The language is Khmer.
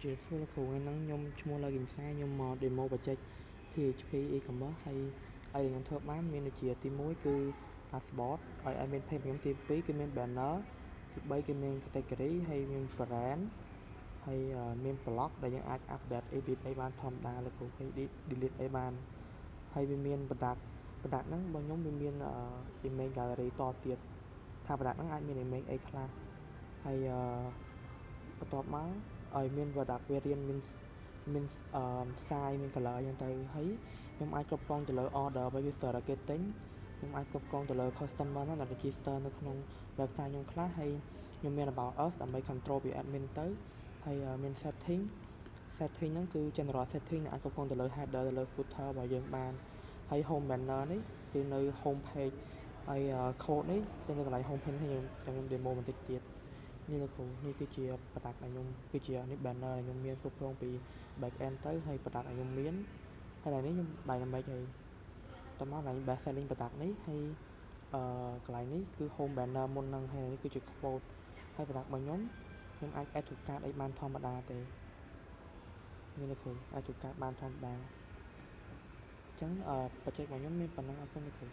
ជាសួរលោកគ្រូថ្ងៃហ្នឹងខ្ញុំឈ្មោះ Login សាខ្ញុំមក demo project PHP e-commerce ហើយខ្ញុំធ្វើបានមានដូចជាទី1គឺ dashboard ហើយ admin page ខ្ញុំទី2គឺមាន banner ទី3គឺមាន category ហើយមាន brand ហើយមាន blog ដែលយើងអាច update edit អីបានធម្មតាលោកគ្រូហើយ delete អីបានហើយវាមាន product ហ្នឹងរបស់ខ្ញុំវាមាន image gallery តទៀតថា product ហ្នឹងអាចមាន image អីខ្លះហើយបន្ទាប់មកឲ្យមាន product variant មានsize មាន color អញ្ចឹងទៅហើយខ្ញុំអាចគ្រប់គ្រងទៅលើ order របស់ user ដែលគេទិញខ្ញុំអាចគ្រប់គ្រងទៅលើ customer ហ្នឹងដែល register នៅក្នុង website ខ្ញុំខ្លះហើយខ្ញុំមាន about us ដើម្បី control ពី admin ទៅហើយមាន setting ហ្នឹងគឺ general setting អាចគ្រប់គ្រងទៅលើ header ទៅលើ footer របស់យើងបានហើយ home banner នេះគឺនៅ home page ហើយ code នេះគឺនៅកន្លែង home page នេះខ្ញុំ demo បន្តិចទៀតនេះលោកគ្រូនេះគឺជា product ដែលខ្ញុំគឺជានេះ banner ដែលខ្ញុំមានគ្រប់គ្រងពី back end ទៅហើយ product ដែលខ្ញុំមានហើយថ្ងៃនេះខ្ញុំ dynamic ហើយកន្លែង best selling product នេះហើយកន្លែងនេះគឺ home banner មុនហ្នឹងហើយនេះគឺជា quote ហើយ product របស់ខ្ញុំអាច add to cart អីបានធម្មតាទេនេះលោកគ្រូអាច to cart បានធម្មតាអញ្ចឹងproject របស់ខ្ញុំមានប៉ុណ្ណឹងអរគុណលោកគ្រូ